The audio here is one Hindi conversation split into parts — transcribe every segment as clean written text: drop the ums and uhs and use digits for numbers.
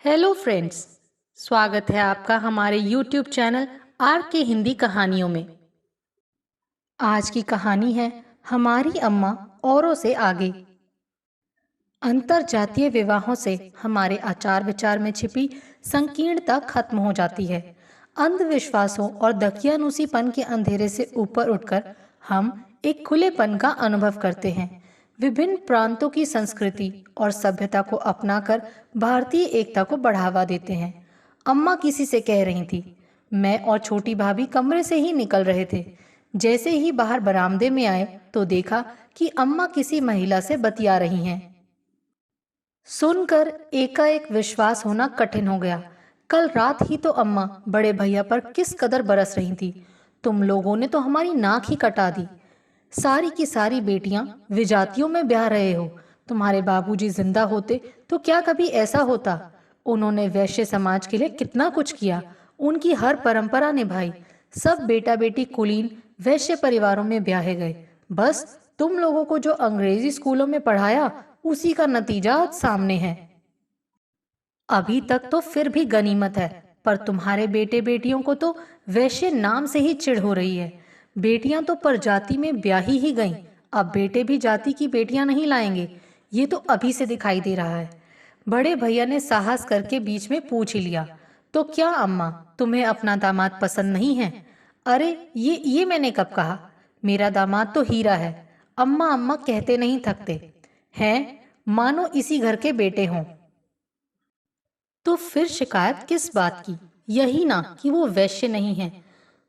Hello friends. स्वागत है आपका हमारे YouTube चैनल आर के हिंदी कहानियों में। आज की कहानी है हमारी अम्मा औरों से आगे। अंतर जातीय विवाहों से हमारे आचार विचार में छिपी संकीर्णता खत्म हो जाती है। अंधविश्वासों और दकियानुसीपन के अंधेरे से ऊपर उठकर हम एक खुलेपन का अनुभव करते हैं। विभिन्न प्रांतों की संस्कृति और सभ्यता को अपनाकर भारतीय एकता को बढ़ावा देते हैं। अम्मा किसी से कह रही थी। मैं और छोटी भाभी कमरे से ही निकल रहे थे। जैसे ही बाहर बरामदे में आए तो देखा कि अम्मा किसी महिला से बतिया रही हैं। सुनकर एकाएक विश्वास होना कठिन हो गया। कल रात ही तो अम्मा बड़े भैया पर किस कदर बरस रही थी। तुम लोगों ने तो हमारी नाक ही कटा दी। सारी की सारी बेटियां विजातियों में ब्याह रहे हो। तुम्हारे बाबूजी जिंदा होते तो क्या कभी ऐसा होता? उन्होंने वैश्य समाज के लिए कितना कुछ किया, उनकी हर परंपरा निभाई। सब बेटा बेटी कुलीन वैश्य परिवारों में ब्याहे गए। बस तुम लोगों को जो अंग्रेजी स्कूलों में पढ़ाया उसी का नतीजा आज सामने है। अभी तक तो फिर भी गनीमत है, पर तुम्हारे बेटे बेटियों को तो वैश्य नाम से ही चिढ़ हो रही है। बेटियां तो परजाति में ब्याही ही गईं, अब बेटे भी जाति की बेटियां नहीं लाएंगे। ये तो अभी से दिखाई दे रहा है। बड़े भैया ने साहस करके बीच में पूछ ही लिया, तो क्या अम्मा, तुम्हें अपना दामाद पसंद नहीं है? अरे ये मैंने कब कहा? मेरा दामाद तो हीरा है। अम्मा अम्मा कहते नहीं थकते हैं, मानो इसी घर के बेटे हों। तो फिर शिकायत किस बात की? यही ना कि वो वैश्य नहीं है।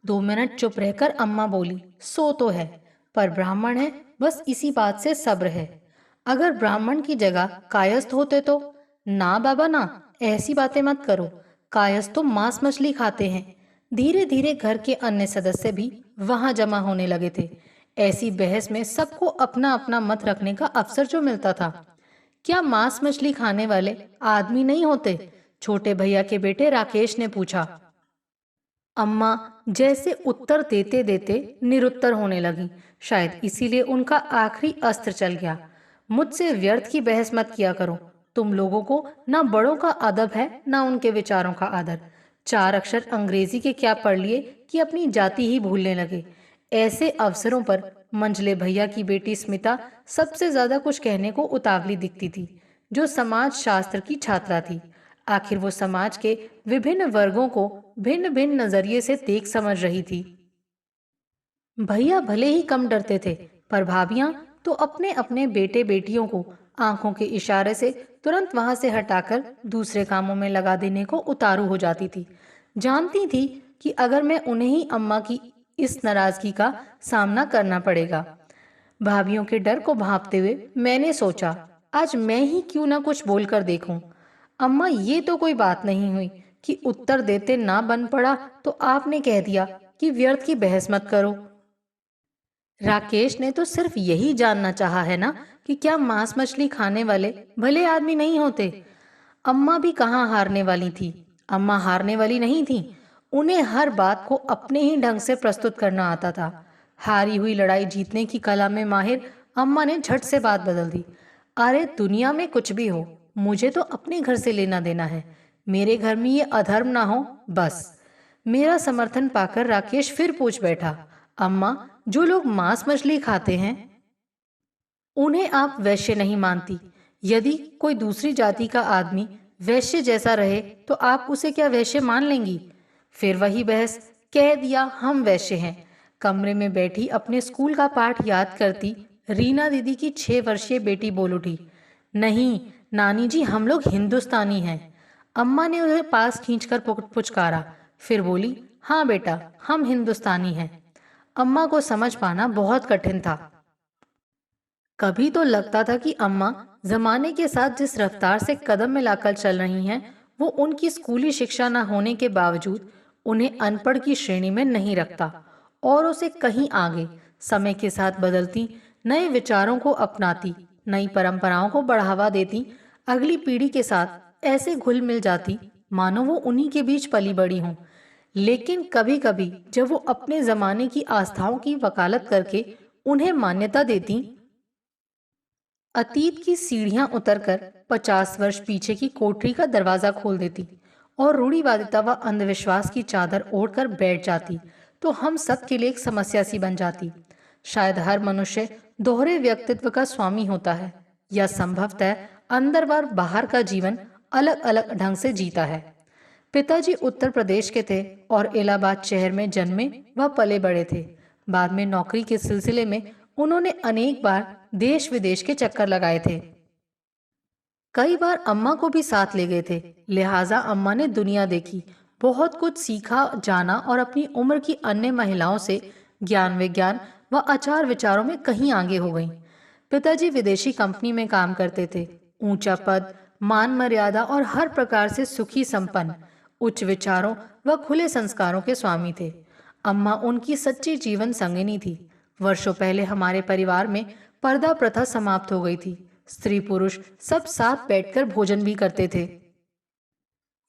2 मिनट चुप रहकर अम्मा बोली, सो तो है, पर ब्राह्मण है, बस इसी बात से सब्र है। अगर ब्राह्मण की जगह कायस्थ होते तो? ना बाबा ना, ऐसी बातें मत करो। कायस्थ तो मांस मछली खाते हैं। धीरे धीरे घर के अन्य सदस्य भी वहां जमा होने लगे थे। ऐसी बहस में सबको अपना अपना मत रखने का अवसर जो मिलता था। क्या मांस मछली खाने वाले आदमी नहीं होते? छोटे भैया के बेटे राकेश ने पूछा। अम्मा जैसे उत्तर देते देते निरुत्तर होने लगी। शायद इसीलिए उनका आखिरी अस्त्र चल गया। मुझसे व्यर्थ की बहस मत किया करो। तुम लोगों को ना बड़ों का अदब है ना उनके विचारों का आदर। 4 अक्षर अंग्रेजी के क्या पढ़ लिए कि अपनी जाति ही भूलने लगे। ऐसे अवसरों पर मंझले भैया की बेटी स्मिता सबसे ज्यादा कुछ कहने को उतावली दिखती थी, जो समाज शास्त्र की छात्रा थी। आखिर वो समाज के विभिन्न वर्गों को भिन्न भिन्न नजरिए से देख समझ रही थी। भैया भले ही कम डरते थे, पर भाभियां तो अपने अपने बेटे बेटियों को आंखों के इशारे से तुरंत वहां से हटाकर दूसरे कामों में लगा देने को उतारू हो जाती थी। जानती थी कि अगर मैं उन्हें ही अम्मा की इस नाराजगी का सामना करना पड़ेगा। भाभीियों के डर को भांपते हुए मैंने सोचा, आज मैं ही क्यों ना कुछ बोलकर देखूं। अम्मा, ये तो कोई बात नहीं हुई कि उत्तर देते ना बन पड़ा तो आपने कह दिया कि व्यर्थ की बहस मत करो। राकेश ने तो सिर्फ यही जानना चाहा है ना कि क्या मांस मछली खाने वाले भले आदमी नहीं होते। अम्मा भी कहाँ हारने वाली थी। अम्मा हारने वाली नहीं थी। उन्हें हर बात को अपने ही ढंग से प्रस्तुत करना आता था। हारी हुई लड़ाई जीतने की कला में माहिर अम्मा ने झट से बात बदल दी। अरे दुनिया में कुछ भी हो, मुझे तो अपने घर से लेना देना है। मेरे घर में ये अधर्म ना हो, बस। मेरा समर्थन पाकर राकेश फिर पूछ बैठा, अम्मा, जो लोग मांस मछली खाते हैं उन्हें आप वैश्य नहीं मानती। यदि कोई दूसरी जाति का आदमी वैश्य जैसा रहे तो आप उसे क्या वैश्य मान लेंगी? फिर वही बहस। कह दिया हम वैश्य हैं। कमरे में बैठी अपने स्कूल का पाठ याद करती रीना दीदी की 6 वर्षीय बेटी बोल उठी, नहीं नानी जी, हम लोग हिंदुस्तानी हैं। अम्मा ने उसे पास खींचकर पुचकारा, फिर बोली, हाँ बेटा, हम हिंदुस्तानी हैं। अम्मा को समझ पाना बहुत कठिन था। कभी तो लगता था कि अम्मा जमाने के साथ जिस रफ्तार से कदम मिलाकर चल रही हैं, वो उनकी स्कूली शिक्षा न होने के बावजूद उन्हें अनपढ़ की श्रेणी में नहीं रखता और उसे कहीं आगे समय के साथ बदलती नए विचारों को अपनाती, नई परंपराओं को बढ़ावा देती, अगली पीढ़ी के साथ ऐसे घुल मिल जाती मानो वो उन्हीं के बीच पली बड़ी हों। लेकिन कभी कभी जब वो अपने जमाने की आस्थाओं की वकालत करके उन्हें मान्यता देती अतीत की सीढ़ियां उतरकर 50 वर्ष पीछे की कोठरी का दरवाजा खोल देती और रूढ़िवादिता व अंधविश्वास की चादर ओढ़कर बैठ जाती, तो हम सब के लिए एक समस्या सी बन जाती। शायद हर मनुष्य दोहरे व्यक्तित्व का स्वामी होता है, या संभवतः अंदर व बाहर का जीवन अलग अलग ढंग से जीता है। पिताजी उत्तर प्रदेश के थे और इलाहाबाद शहर में जन्मे व पले बड़े थे। बाद में नौकरी के सिलसिले में उन्होंने अनेक बार देश विदेश के चक्कर लगाए थे। कई बार अम्मा को भी साथ ले गए थे, लिहाजा अम्मा ने दुनिया देखी, बहुत कुछ सीखा जाना और अपनी उम्र की अन्य महिलाओं से ज्ञान विज्ञान व आचार विचारों में कहीं आगे हो गईं। पिताजी विदेशी कंपनी में काम करते थे। ऊंचा पद, मान मर्यादा और हर प्रकार से सुखी संपन्न, उच्च विचारों व खुले संस्कारों के स्वामी थे। अम्मा उनकी सच्ची जीवन संगिनी थी। वर्षों पहले हमारे परिवार में पर्दा प्रथा समाप्त हो गई थी। स्त्री पुरुष सब साथ बैठकर भोजन भी करते थे।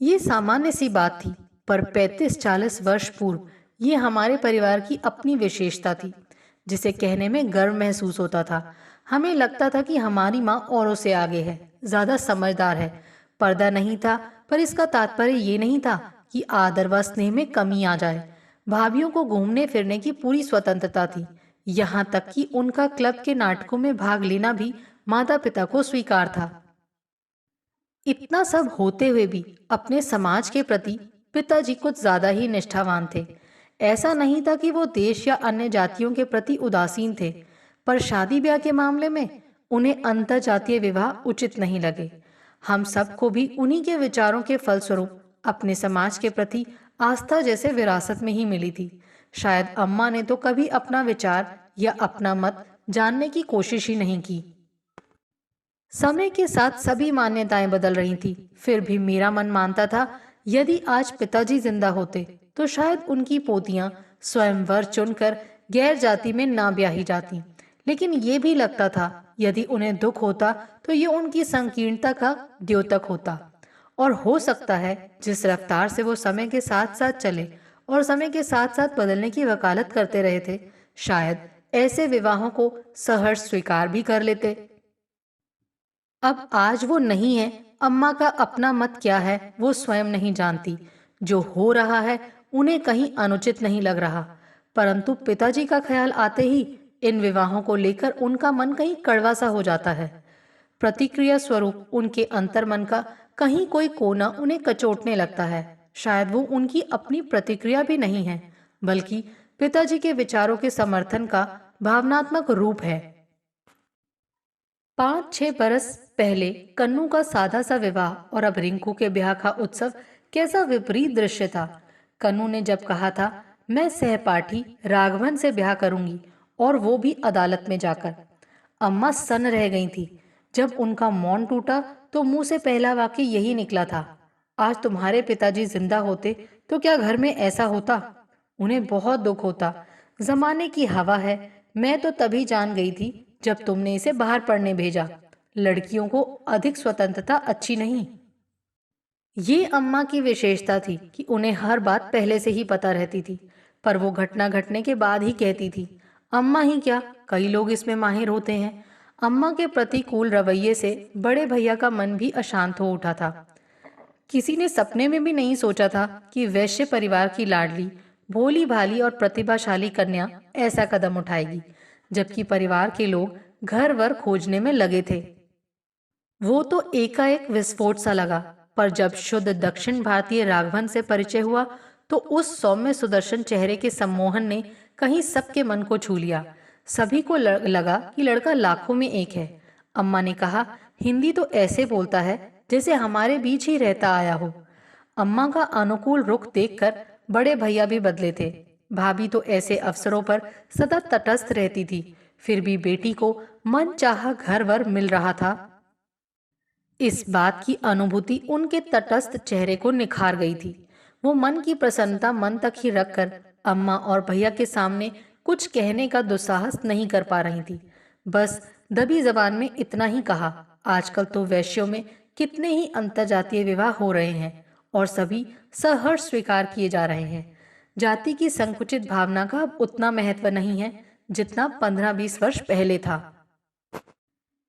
ये सामान्य सी बात थी, पर 35-40 वर्ष पूर्व ये हमारे परिवार की अपनी विशेषता थी, जिसे कहने में गर्व महसूस होता था। हमें लगता था कि हमारी माँ औरों से आगे है, ज्यादा समझदार है। पर्दा नहीं था, पर इसका तात्पर्य ये नहीं था कि आदर व स्नेह में कमी आ जाए। भाभियों को घूमने फिरने की पूरी स्वतंत्रता थी, यहाँ तक कि उनका क्लब के नाटकों में भाग लेना भी माता पिता को स्वीकार था। इतना सब होते हुए भी अपने समाज के प्रति पिताजी कुछ ज्यादा ही निष्ठावान थे। ऐसा नहीं था कि वो देश या अन्य जातियों के प्रति उदासीन थे, पर शादी ब्याह के मामले में उन्हें अंतर जातीय विवाह उचित नहीं लगे। हम सबको भी उन्हीं के विचारों के फलस्वरूप अपने समाज के प्रति आस्था जैसे विरासत में ही मिली थी। शायद अम्मा ने तो कभी अपना विचार या अपना मत जानने की कोशिश ही नहीं की। समय के साथ सभी मान्यताएं बदल रही थी, फिर भी मेरा मन मानता था यदि आज पिताजी जिंदा होते तो शायद उनकी पोतियां स्वयंवर चुनकर गैर जाति में ना ब्याही जाती। लेकिन ये भी लगता था यदि उन्हें दुख होता तो ये उनकी संकीर्णता का द्योतक होता। और हो सकता है जिस रफ्तार से वो समय के साथ साथ चले और समय के साथ साथ बदलने की वकालत करते रहे थे, शायद ऐसे विवाहों को सहर्ष स्वीकार भी कर लेते। अब आज वो नहीं है। अम्मा का अपना मत क्या है वो स्वयं नहीं जानती। जो हो रहा है उन्हें कहीं अनुचित नहीं लग रहा, परंतु पिताजी का ख्याल आते ही इन विवाहों को लेकर उनका मन कहीं कड़वा सा हो जाता है। प्रतिक्रिया स्वरूप उनके अंतर्मन का कहीं कोई कोना उन्हें कचोटने लगता है। शायद वो उनकी अपनी प्रतिक्रिया भी नहीं है, बल्कि पिताजी के विचारों के समर्थन का भावनात्मक रूप है। 5-6 बरस पहले कन्नू का सादा सा विवाह और अब रिंकू के ब्याह का उत्सव कैसा विपरीत दृश्य था। कन्नू ने जब कहा था मैं सहपाठी राघवन से ब्याह करूंगी, और वो भी अदालत में जाकर, अम्मा सन्न रह गई थी। जब उनका मौन टूटा तो मुंह से पहला वाक्य यही निकला था, आज तुम्हारे पिताजी जिंदा होते तो क्या घर में ऐसा होता? उन्हें बहुत दुख होता। जमाने की हवा है। मैं तो तभी जान गई थी जब तुमने इसे बाहर पढ़ने भेजा। लड़कियों को अधिक स्वतंत्रता अच्छी नहीं। ये अम्मा की विशेषता थी कि उन्हें हर बात पहले से ही पता रहती थी, पर वो घटना घटने के बाद ही कहती थी। अम्मा ही क्या, कई लोग इसमें माहिर होते हैं। अम्मा के प्रतिकूल रवैये से बड़े भैया का मन भी अशांत हो उठा था। किसी ने सपने में भी नहीं सोचा था कि वैश्य परिवार की लाडली, भोली भाली और प्रतिभाशाली कन्या ऐसा कदम उठाएगी, जबकि परिवार के लोग घर वर खोजने में लगे थे। वो तो एकाएक विस्फोट सा लगा, पर जब शुद्ध दक्षिण भारतीय राघवन से परिचय हुआ तो उस सौम्य सुदर्शन चेहरे के सम्मोहन ने कहीं सबके मन को छू लिया। सभी को लगा कि लड़का लाखों में एक है। अम्मा ने कहा, हिंदी तो ऐसे बोलता है जैसे हमारे बीच ही रहता आया हो। अम्मा का अनुकूल रुख देखकर बड़े भैया भी बदले थे। भाभी तो ऐसे अवसरों पर सदा तटस्थ रहती थी, फिर भी बेटी को मन चाहा घर वर मिल रहा था। इस बात की अनुभूति उनके तटस्थ चेहरे को निखार गई थी। वो मन की प्रसन्नता मन तक ही रखकर अम्मा और भैया के सामने कुछ कहने का दुस्साहस नहीं कर पा रही थी। बस दबी जबान में इतना ही कहा, आजकल तो वैश्यों में कितने ही अंतरजातीय विवाह हो रहे हैं और सभी सहर्ष स्वीकार किए जा रहे हैं। जाति की संकुचित भावना का अब उतना महत्व नहीं है जितना 15-20 वर्ष पहले था।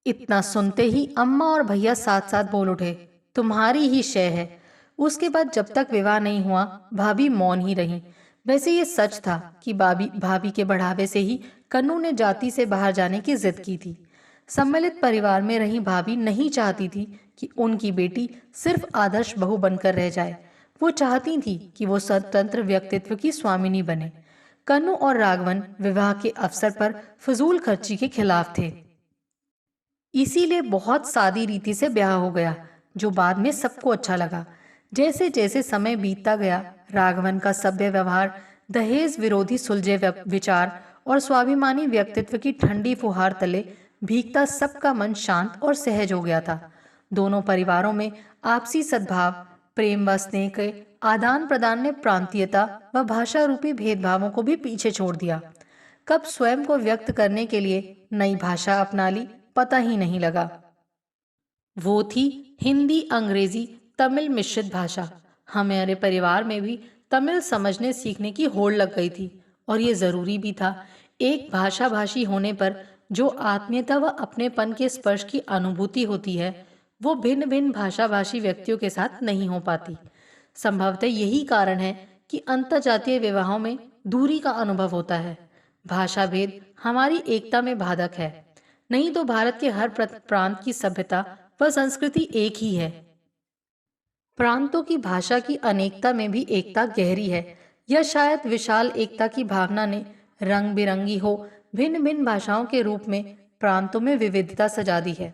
इतना सुनते ही अम्मा और भैया साथ साथ बोल उठे, तुम्हारी ही शय है। उसके बाद जब तक विवाह नहीं हुआ भाभी मौन ही रही। वैसे ये सच था कि भाभी भाभी के बढ़ावे से ही कन्नू ने जाति से बाहर जाने की जिद की थी। सम्मिलित परिवार में रही भाभी नहीं चाहती थी कि उनकी बेटी सिर्फ आदर्श बहू बनकर रह जाए। वो चाहती थी कि वो स्वतंत्र व्यक्तित्व की स्वामिनी बने। कन्नू और राघवन विवाह के अवसर पर फजूल खर्ची के खिलाफ थे। इसीलिए बहुत सादी रीति से ब्याह हो गया, जो बाद में सबको अच्छा लगा। जैसे जैसे समय बीतता गया, राघवन का सभ्य व्यवहार, दहेज विरोधी सुलझे विचार और स्वाभिमानी व्यक्तित्व की ठंडी फुहार तले भीगता सबका मन शांत और सहज हो गया था। दोनों परिवारों में आपसी सद्भाव, प्रेम व स्नेह के आदान प्रदान ने प्रांतीयता व भाषा रूपी भेदभावों को भी पीछे छोड़ दिया। कब स्वयं को व्यक्त करने के लिए नई भाषा अपना ली, पता ही नहीं लगा। वो थी हिंदी, अंग्रेजी, तमिल मिश्रित भाषा। हमारे परिवार में भी तमिल समझने सीखने की होड़ लग गई थी, और ये जरूरी भी था। एक भाषा भाषी होने पर जो आत्मीयता व अपनेपन के स्पर्श की अनुभूति होती है, वो भिन्न भिन्न भाषा भाषी व्यक्तियों के साथ नहीं हो पाती। संभवतः यही कारण है कि अंतर्जातीय विवाहों में दूरी का अनुभव होता है। भाषा भेद हमारी एकता में बाधक है, नहीं तो भारत के हर प्रांत की सभ्यता व संस्कृति एक ही है। प्रांतों की भाषा की अनेकता में भी एकता गहरी है, या शायद विशाल एकता की भावना ने रंग बिरंगी हो भिन्न भिन्न भाषाओं के रूप में प्रांतों में विविधता सजा दी है।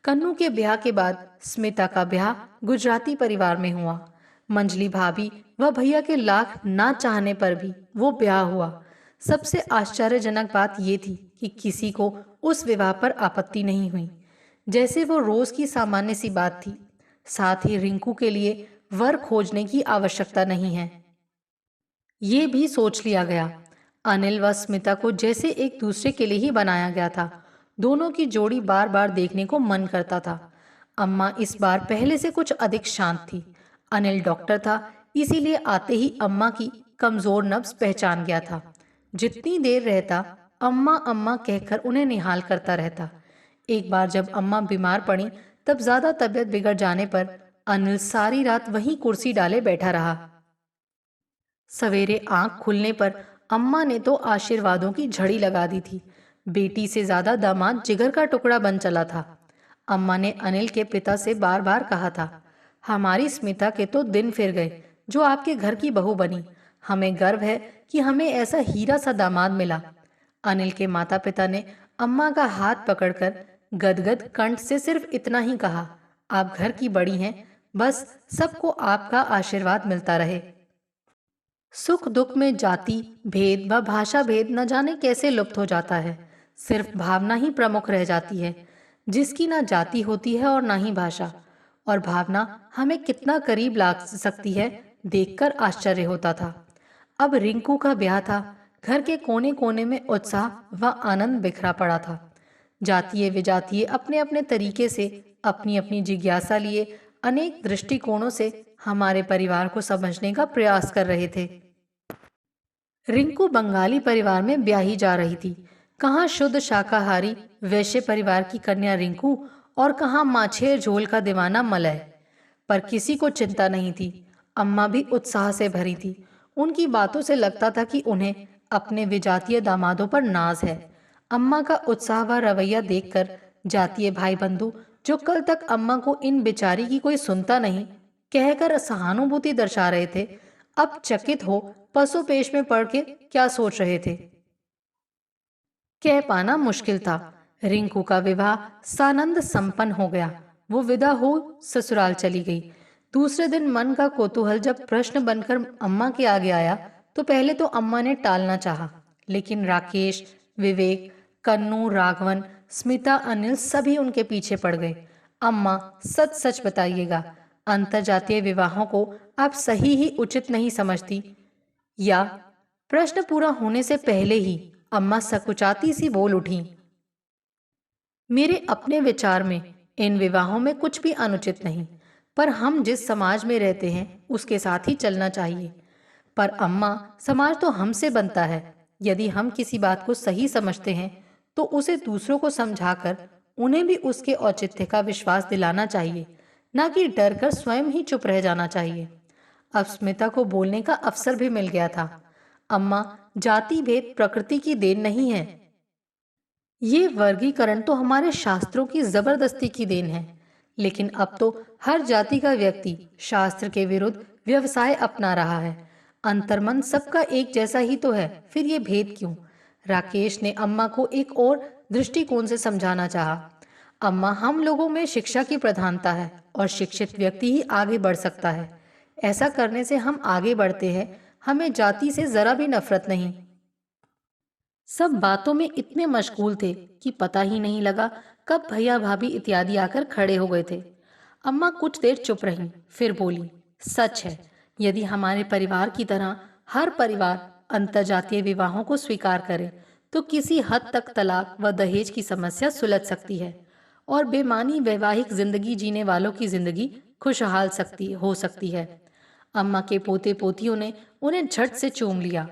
कन्नू के ब्याह के बाद स्मिता का ब्याह गुजराती परिवार में हुआ। मंजली भाभी व भैया के लाख ना चाहने पर भी वो ब्याह हुआ। सबसे आश्चर्यजनक बात ये थी कि किसी को उस विवाह पर आपत्ति नहीं हुई, जैसे वो रोज की सामान्य सी बात थी। साथ ही रिंकू के लिए वर खोजने की आवश्यकता नहीं है, ये भी सोच लिया गया। अनिल व स्मिता को जैसे एक दूसरे के लिए ही बनाया गया था। दोनों की जोड़ी बार बार देखने को मन करता था। अम्मा इस बार पहले से कुछ अधिक शांत थी। अनिल डॉक्टर था, इसीलिए आते ही अम्मा की कमजोर नब्ज पहचान गया था। जितनी देर रहता अम्मा अम्मा कहकर उन्हें निहाल करता रहता। एक बार जब अम्मा बीमार पड़ी, तब ज्यादा तबीयत बिगड़ जाने पर अनिल सारी रात वहीं कुर्सी डाले बैठा रहा। सवेरे आंख खुलने पर अम्मा ने तो आशीर्वादों की झड़ी लगा दी थी। बेटी से ज्यादा दामाद जिगर का टुकड़ा बन चला था। अम्मा ने अनिल के पिता से बार बार कहा था, हमारी स्मिता के तो दिन फिर गए जो आपके घर की बहू बनी। हमें गर्व है कि हमें ऐसा हीरा सा दामाद मिला। अनिल के माता पिता ने अम्मा का हाथ पकड़कर गदगद कंठ से सिर्फ इतना ही कहा, आप घर की बड़ी हैं, बस सबको आपका आशीर्वाद मिलता रहे। सुख दुख में जाति भेद व भाषा भेद न जाने कैसे लुप्त हो जाता है। सिर्फ भावना ही प्रमुख रह जाती है, जिसकी ना जाति होती है और ना ही भाषा। और भावना हमें कितना करीब ला सकती है, देखकर आश्चर्य होता था। अब रिंकू का ब्याह था। घर के कोने कोने में उत्साह व आनंद बिखरा पड़ा था। जातीय विजातीय अपने अपने तरीके से अपनी अपनी जिज्ञासा लिए अनेक दृष्टिकोणों से हमारे परिवार को समझने का प्रयास कर रहे थे। रिंकू बंगाली परिवार में ब्याही जा रही थी। कहाँ शुद्ध शाकाहारी वैश्य परिवार की कन्या रिंकू, और कहाँ माछेर झोल का दीवाना मलय। पर किसी को चिंता नहीं थी। अम्मा भी उत्साह से भरी थी। उनकी बातों से लगता था कि उन्हें अपने विजातीय दामादों पर नाज है। अम्मा का उत्साह व रवैया देखकर जातीय भाई बंधु, जो कल तक अम्मा को इन बेचारी की कोई सुनता नहीं कहकर सहानुभूति दर्शा रहे थे, अब चकित हो पसोपेश में पड़ के क्या सोच रहे थे, कह पाना मुश्किल था। रिंकू का विवाह सानंद संपन्न हो गया। वो विदा हो ससुराल चली गई। दूसरे दिन मन का कौतूहल जब प्रश्न बनकर अम्मा के आगे आया, तो पहले तो अम्मा ने टालना चाहा, लेकिन राकेश, विवेक, कन्नू, राघवन, स्मिता, अनिल सभी उनके पीछे पड़ गए। अम्मा, सच सच बताइएगा, अंतरजातीय विवाहों को आप सही ही उचित नहीं समझती, या? प्रश्न पूरा होने से पहले ही अम्मा सकुचाती सी बोल उठी, मेरे अपने विचार में इन विवाहों में कुछ भी अनुचित नहीं, पर हम जिस समाज में रहते हैं उसके साथ ही चलना चाहिए। पर अम्मा, समाज तो हमसे बनता है। यदि हम किसी बात को सही समझते हैं तो उसे दूसरों को समझाकर उन्हें भी उसके औचित्य का विश्वास दिलाना चाहिए, न कि डर कर स्वयं ही चुप रह जाना चाहिए। अब स्मिता को बोलने का अवसर भी मिल गया था। अम्मा, जाति भेद प्रकृति की देन नहीं है। ये वर्गीकरण तो हमारे शास्त्रों की जबरदस्ती की देन है। लेकिन अब तो हर जाति का व्यक्ति शास्त्र के विरुद्ध व्यवसाय अपना रहा है। अंतर्मन सबका एक जैसा ही तो है, फिर ये भेद क्यों? राकेश ने अम्मा को एक और दृष्टिकोण से समझाना चाहा। अम्मा, हम लोगों में शिक्षा की प्रधानता है और शिक्षित व्यक्ति ही आगे बढ़ सकता है। ऐसा करने से हम आगे बढ़ते हैं। हमें जाति से जरा भी नफरत नहीं। सब बातों में इतने मशगूल थे कि पता ही नहीं लगा कब भैया भाभी इत्यादि आकर खड़े हो गए थे। अम्मा कुछ देर चुप रहीं, फिर बोली, सच है, यदि हमारे परिवार की तरह हर परिवार अंतर्जातीय विवाहों को स्वीकार करे तो किसी हद तक तलाक व दहेज की समस्या सुलझ सकती है और बेमानी वैवाहिक जिंदगी जीने वालों की जिंदगी खुशहाल हो सकती है। अम्मा के पोते पोतियों ने उन्हें झट से चूम लिया।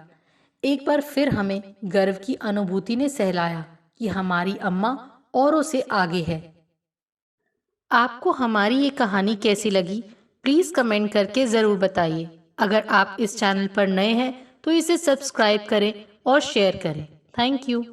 एक बार फिर हमें गर्व की अनुभूति ने सहलाया कि हमारी अम्मा औरों से आगे है। आपको हमारी ये कहानी कैसी लगी? प्लीज कमेंट करके जरूर बताइए। अगर आप इस चैनल पर नए हैं तो इसे सब्सक्राइब करें और शेयर करें। Thank you.